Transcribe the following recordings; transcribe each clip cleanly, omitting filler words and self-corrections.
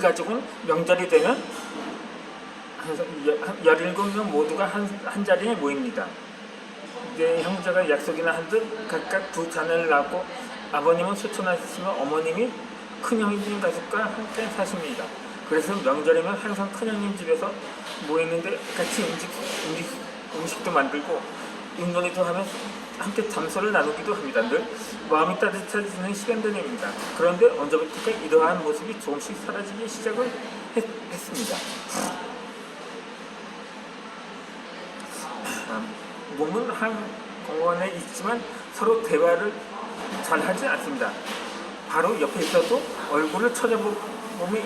가족은 명절이 되면 17명 모두가 한 자리에 모입니다. 이게 형제가 약속이나 한 듯 각각 두 자녀를 낳고 아버님은 소천하시며 어머님이 큰형님 가족과 함께 사십니다. 그래서 명절이면 항상 큰형님 집에서 모이는데 같이 음식도 만들고 윷놀이도 하며 함께 담소를 나누기도 합니다. 늘 마음이 따뜻해지는 시간들입니다. 그런데 언제부턴가 이러한 모습이 조금씩 사라지기 시작을 했습니다. 몸은 한 공원에 있지만 서로 대화를 잘 하지 않습니다. 바로 옆에 있어도 얼굴을 쳐다보며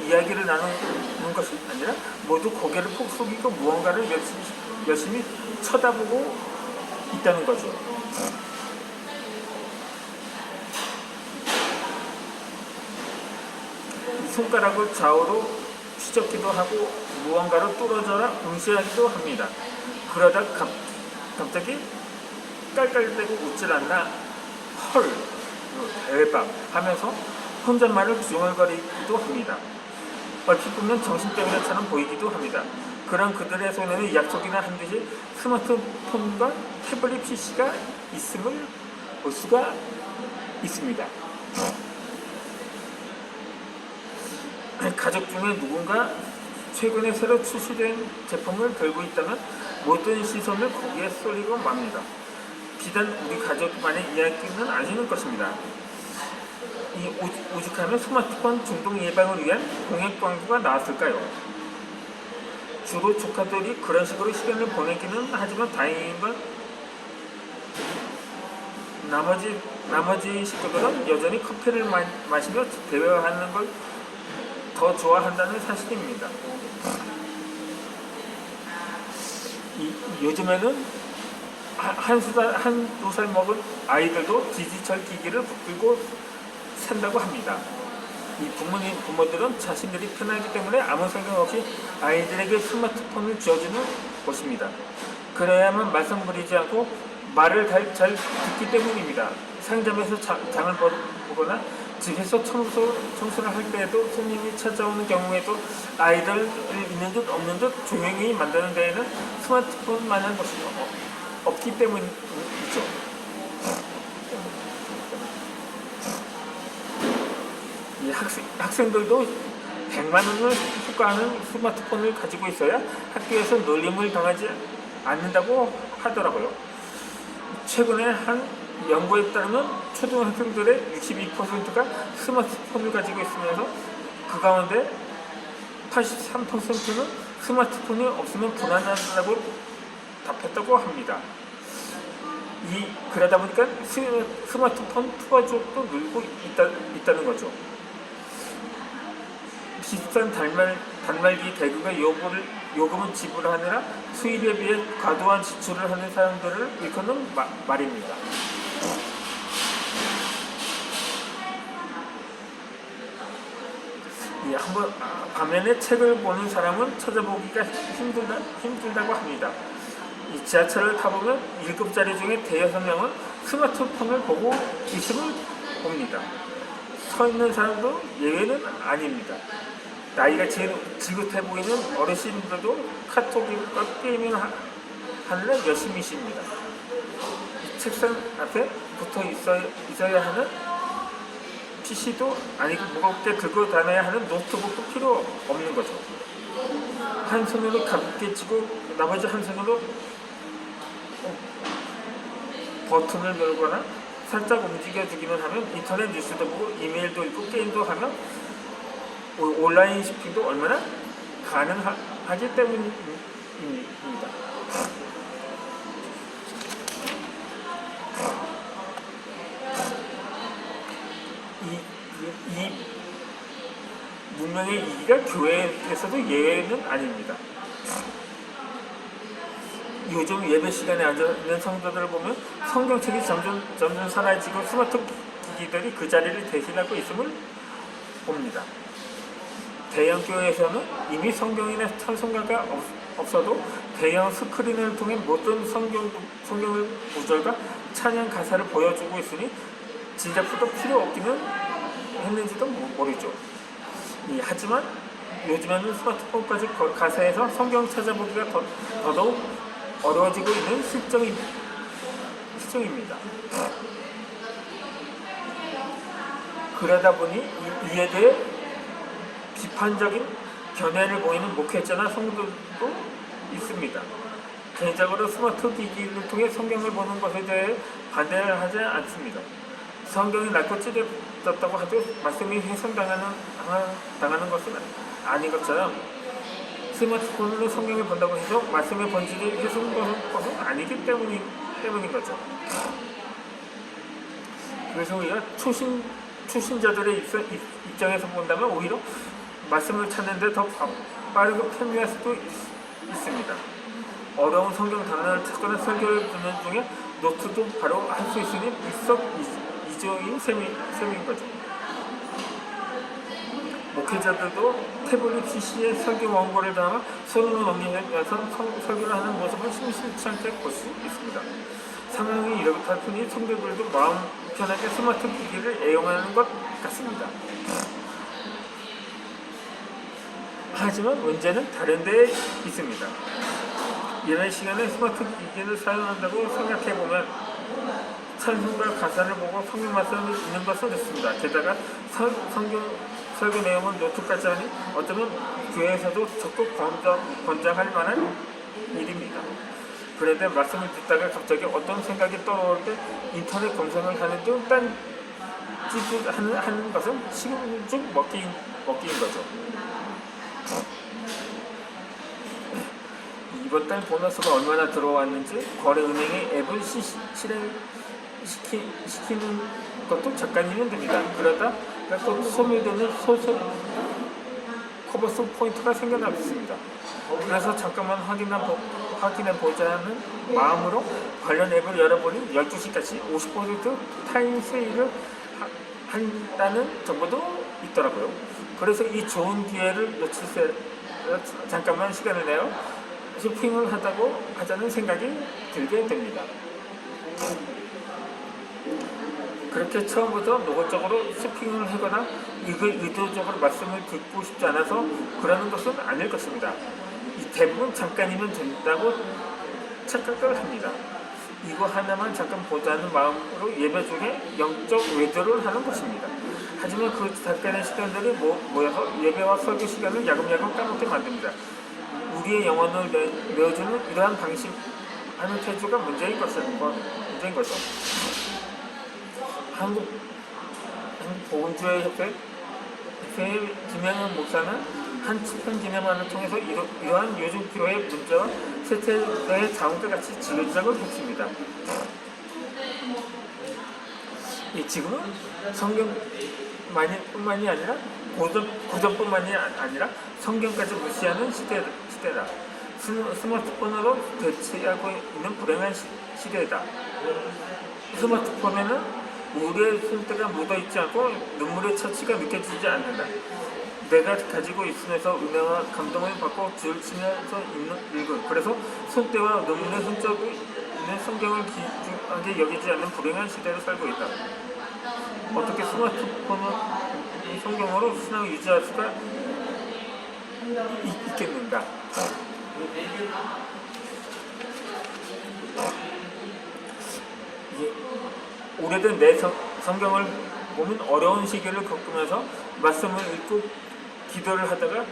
이야기를 나누는 것이 아니라 모두 고개를 푹 숙이고 무언가를 열심히 쳐다보고 있다는 거죠. 손가락을 좌우로 휘젓기도 하고 무언가로 뚫어져라 응시하기도 합니다. 그러다 갑자기 깔깔대고 웃질 않나 헐 대박 하면서 혼잣말을 중얼거리기도 합니다. 얼핏 보면 정신병자처럼 보이기도 합니다. 그런 그들의 손에는 약속이나 한 듯이 스마트폰과 태블릿 PC가 있음을 볼 수가 있습니다. 가족 중에 누군가 최근에 새로 출시된 제품을 들고 있다면 모든 시선을 거기에 쏠리고 맙니다. 비단 우리 가족만의 이야기는 아니는 것입니다. 이 오죽하면 스마트폰 중독 예방을 위한 공약 광고가 나왔을까요? 주로 조카들이 그런 식으로 시간을 보내기는 하지만 다행인 건 나머지 식구들은 여전히 커피를 마시며 대화하는 걸 더 좋아한다는 사실입니다. 요즘에는 한두 살 먹은 아이들도 디지털 기기를 붙들고 산다고 합니다. 이 부모들은 자신들이 편하기 때문에 아무 생각 없이 아이들에게 스마트폰을 쥐어주는 것입니다. 그래야만 말썽 부리지 않고 말을 잘 듣기 때문입니다. 상점에서 장을 보거나 집에서 청소를 할 때에도 손님이 찾아오는 경우에도 아이들 있는 듯 없는 듯 조용히 만드는 데에는 스마트폰만한 것이 없기 때문이죠. 이 학생들도 100만 원을 호가하는 스마트폰을 가지고 있어야 학교에서 놀림을 당하지 않는다고 하더라고요. 최근에 한 연구에 따르면 초등학생들의 62%가 스마트폰을 가지고 있으면서 그 가운데 83%는 스마트폰이 없으면 불안하다고 답했다고 합니다. 그러다 보니까 스마트폰 투자족도 늘고 있다는 거죠. 비싼 단말기 대금과 요금을 지불하느라 수입에 비해 과도한 지출을 하는 사람들을 일컫는 말입니다. 한번 반면에 책을 보는 사람은 찾아보기가 힘들다고 합니다. 이 지하철을 타보면 7자리 중에 대여섯 명은 스마트폰을 보고 있음을 봅니다. 서 있는 사람도 예외는 아닙니다. 나이가 제일 지긋해 보이는 어르신들도 카톡과 게임을 하느라 열심히십니다. 책상 앞에 붙어 있어야 하는 PC도 아니고 무겁게 들고 다녀야 하는 노트북도 필요 없는 거죠. 한 손으로 가볍게 쥐고 나머지 한 손으로 버튼을 누르거나 살짝 움직여주기만 하면 인터넷 뉴스도 보고 이메일도 읽고 게임도 하면 온라인 쇼핑도 얼마나 가능하기 때문입니다. 이 문명의 이기가 교회에서도 예외는 아닙니다. 요즘 예배 시간에 앉아있는 성도들을 보면 성경책이 점점 사라지고 스마트 기기들이 그 자리를 대신하고 있음을 봅니다. 대형 교회에서는 이미 성경이나 찬송가가 없어도 대형 스크린을 통해 모든 성경의 구절과 찬양 가사를 보여주고 있으니 진작부터 필요 없기는 했는지도 모르죠. 하지만 요즘에는 스마트폰까지 가세해서 성경 찾아보기가 더더욱 어려워지고 있는 실정입니다. 그러다 보니 이에 대해 비판적인 견해를 보이는 목회자나 성도도 있습니다. 개인적으로 스마트 기기를 통해 성경을 보는 것에 대해 반대를 하지 않습니다. 성경이 낮고 찢어졌다고 해도 말씀이 훼손당하는 것은 아닌 것처럼 스마트폰으로 성경을 본다고 해서 말씀의 본질이 훼손되는 것은 아니기 때문인 거죠. 그래서 우리가 초신자들의 입장에서 본다면 오히려 말씀을 찾는데 더 빠르고 편리할 수도 있습니다. 어려운 성경 단어를 찾거나 설교를 듣는 중에 노트도 바로 할 수 있으니 일석이조인 셈인 거죠. 목회자들도 태블릿 PC에 설교 원고를 담아 손으로 넘기면서 설교를 하는 모습을 심심치 않게 볼 수 있습니다. 상황이 이렇다니 성도들도 마음 편하게 스마트 기기를 애용하는 것 같습니다. 하지만 문제는 다른 데에 있습니다. 예배 시간에 스마트 기기를 사용한다고 생각해보면 찬송과 가사를 보고 성경 말씀을 읽는 것은 좋습니다. 게다가 성경 설교 내용은 노트까지 하니 어쩌면 교회에서도 적극 권장할 만한 일입니다. 그런데 말씀을 듣다가 갑자기 어떤 생각이 떠오를 때 인터넷 검색을 하는 등 딴짓을 하는 것은 시금죽 먹기인 거죠. 이번 달 보너스가 얼마나 들어왔는지 거래은행에 앱을 실행시키는 것도 잠깐이면 됩니다. 그러다 또 소멸되는 커버스 포인트가 생겨났습니다. 그래서 잠깐만 확인해보자는 마음으로 관련 앱을 열어보니 12시까지 50% 타임 세일을 한다는 정보도 있더라고요. 그래서 이 좋은 기회를 놓치세요. 잠깐만 시간을 내어 쇼핑을 하자는 생각이 들게 됩니다. 그렇게 처음부터 노골적으로 쇼핑을 하거나 의도적으로 말씀을 듣고 싶지 않아서 그러는 것은 아닐 것입니다. 대부분 잠깐이면 된다고 착각을 합니다. 이거 하나만 잠깐 보자는 마음으로 예배 중에 영적 외도를 하는 것입니다. 하지만 그 잠깐의 시간들이 모여서 예배와 설교 시간을 야금야금 까먹게 만듭니다. 우리의 영혼을 내어주는 이러한 방식하는 태도가 문제인 거죠. 한국 복음주의 협회 김영현 목사는 한 집회 기념안을 통해서 이러한 요즘 교회의 문제와 세태의 자원과 같이 지적을 했습니다. 지금은 성경뿐만이 아니라 고전뿐만이 아니라 성경까지 무시하는 시대다. 스마트폰으로 대체하고 있는 불행한 시대다. 스마트폰에는 우리의 손때가 묻어있지 않고 눈물의 처치가 느껴지지 않는다. 내가 가지고 있으면서 은혜와 감동을 받고 줄 치면서 읽은 그래서 손때와 눈물의 흔적이 있는 성경을 귀중하게 여기지 않는 불행한 시대를 살고 있다. 어떻게 스마트폰을 성경으로 신앙을 유지할 수가 있겠는가? 오래된 내 성경을 보면 어려운 시기를 겪으면서 말씀을 읽고 기도를 하다가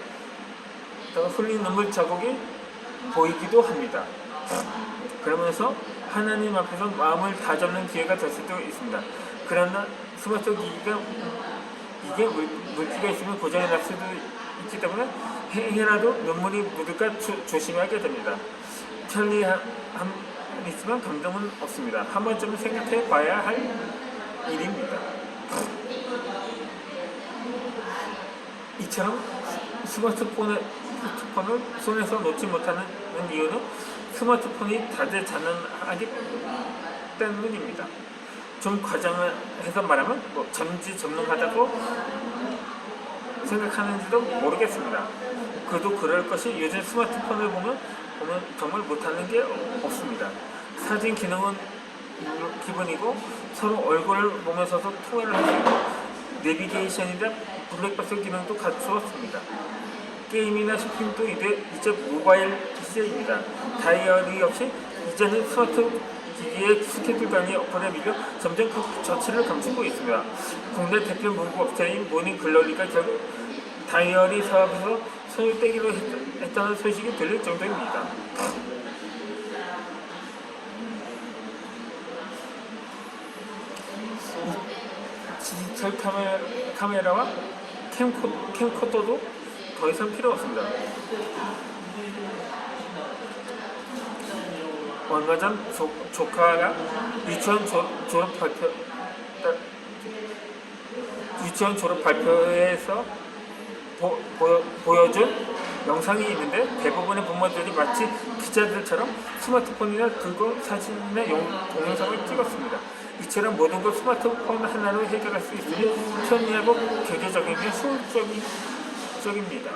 흘린 눈물 자국이 보이기도 합니다. 그러면서 하나님 앞에서 마음을 다잡는 기회가 될 수도 있습니다. 그러나 스마트 기기가 물기가 있으면 고장이 날 수도 있기 때문에 해라도 눈물이 묻을까 조심하게 됩니다. 편리함 있지만 감동은 없습니다. 한 번쯤은 생각해 봐야 할 일입니다. 이처럼 스마트폰을 손에서 놓지 못하는 이유는 스마트폰이 다재다능하기 때문입니다. 좀 과장해서 말하면 전지전능하다고 생각하는지도 모르겠습니다. 그도 그럴 것이 요즘 스마트폰을 보면 정말 못하는 게 없습니다. 사진 기능은 기본이고 서로 얼굴을 보면서도 통화를 할 수 있고 내비게이션이나 블랙박스 기능도 갖추었습니다. 게임이나 쇼핑도 이제 모바일 시대입니다. 다이어리 역시 이제는 스마트 기기의 스케줄 관리 어플에 밀려 점점 그 저치를 감추고 있습니다. 국내 대표 문구 업체인 모닝글로리가 결국 다이어리 사업에서 손을 떼기로 했다는 소식이 들릴 정도입니다. 디지털 카메라와 캠코더도 더 이상 필요 없습니다. 얼마 전 조카가 유치원 졸업 발표에서 보여준 영상이 있는데 대부분의 부모들이 마치 기자들처럼 스마트폰이나 들고 사진이나 동영상을 찍었습니다. 이처럼 모든 걸 스마트폰 하나로 해결할 수 있으니 편리하고 경제적이며 효율적입니다.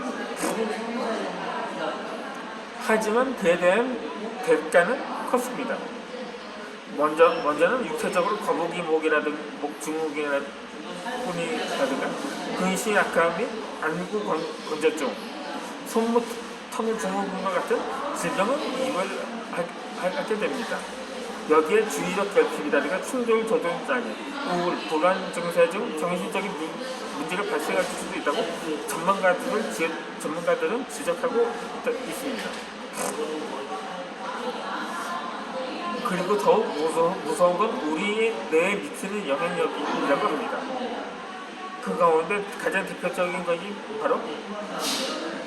하지만 대대한 대가는 컸습니다. 먼저는 육체적으로 거북이 증후군이라든가 근시 악화 및 안구 건조증, 손목 터널 증후군과 같은 질병을 입원하게 됩니다. 여기에 주의력 결핍이라든가 충동 조절 장애, 우울, 불안 증세 등 정신적인 문제가 발생할 수도 있다고 전문가들은 지적하고 있습니다. 그리고 더욱 무서운 건 우리의 뇌에 미치는 영향력이라고 합니다. 그 가운데 가장 대표적인 것이 바로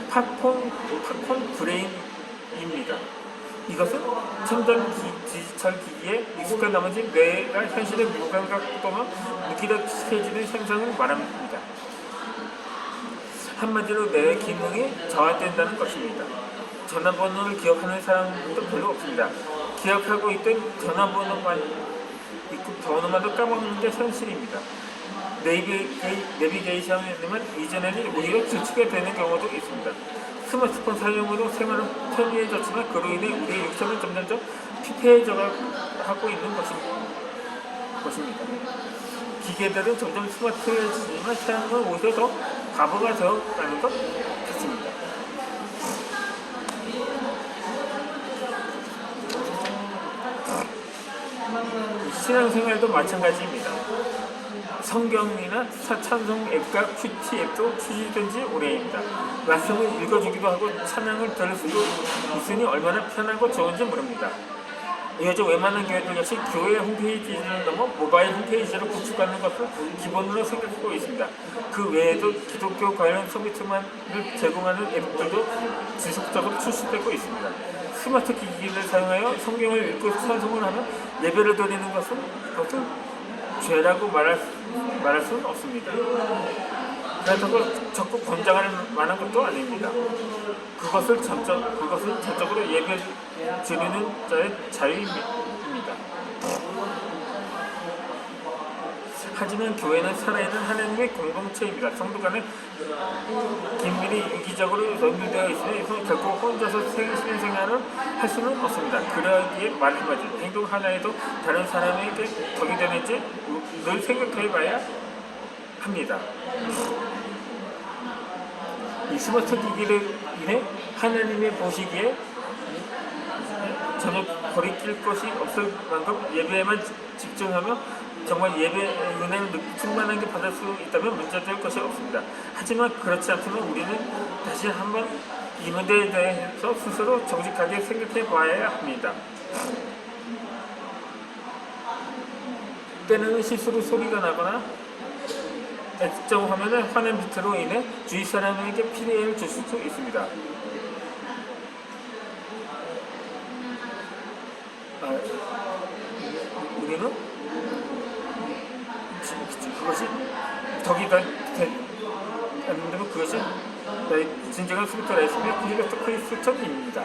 팝콘 브레인입니다. 이것은 첨단 디지털 기기에 익숙한 나머지 뇌가 현실의 무감각 또는 무기력해지는 현상을 말합니다. 한마디로 뇌의 기능이 저하된다는 것입니다. 전화번호를 기억하는 사람도 별로 없습니다. 기억하고 있던 전화번호만도 까먹는 게 현실입니다. 내비게이션에만 이전에는 오히려 지치게 되는 경우도 있습니다. 스마트폰 사용으로 생활은 편리해졌지만 그로 인해 우리의 육체는 점점 피폐해져 가고 있는 것입니다. 기계들은 점점 스마트해지지만 사용은 오히려 더 바보가 되어가는 것 같습니다. 신앙생활도 마찬가지입니다. 성경이나 찬송 앱과 큐티 앱도 출시된 지 오래입니다. 말씀을 읽어주기도 하고 찬양을 들을 수도 있으니 얼마나 편하고 좋은지 모릅니다. 요즘 웬만한 교회들 역시 교회 홈페이지를 넘어 모바일 홈페이지를 구축하는 것을 기본으로 생각하고 있습니다. 그 외에도 기독교 관련 서비스만을 제공하는 앱들도 지속적으로 출시되고 있습니다. 스마트 기기를 사용하여 성경을 읽고 찬송을 하며 예배를 드리는 것은 죄라고 말할 수는 없습니다. 그렇다고 적극 권장할 만한 것도 아닙니다. 그것은 전적으로 예배 드리는 자의 자유입니다. 하지만 교회는 살아있는 하나님의 공동체입니다. 성도 간에 긴밀히 유기적으로 연결되어 있으니 결코 혼자서 신앙생활을 할 수는 없습니다. 그러기에 말 한마디, 행동 하나에도 다른 사람에게 덕이 되는지 늘 생각해봐야 합니다. 이 스마트 기기를 인해 하나님의 보시기에 전혀 거리낄 것이 없을 만큼 예배에만 집중하며 정말 예배 은혜를 충만하게 받을 수 있다면 문제될 것이 없습니다. 하지만 그렇지 않다면 우리는 다시 한번 이 문제에 대해서 스스로 정직하게 생각해 봐야 합니다. 때는 실수로 소리가 나거나 액정 화면의 화면 비트로 인해 주위 사람에게 피해를 줄 수도 있습니다. 우리는 그것이 덕이 되면 그것이 진정한 스피커 레이스며 크리스천입니다.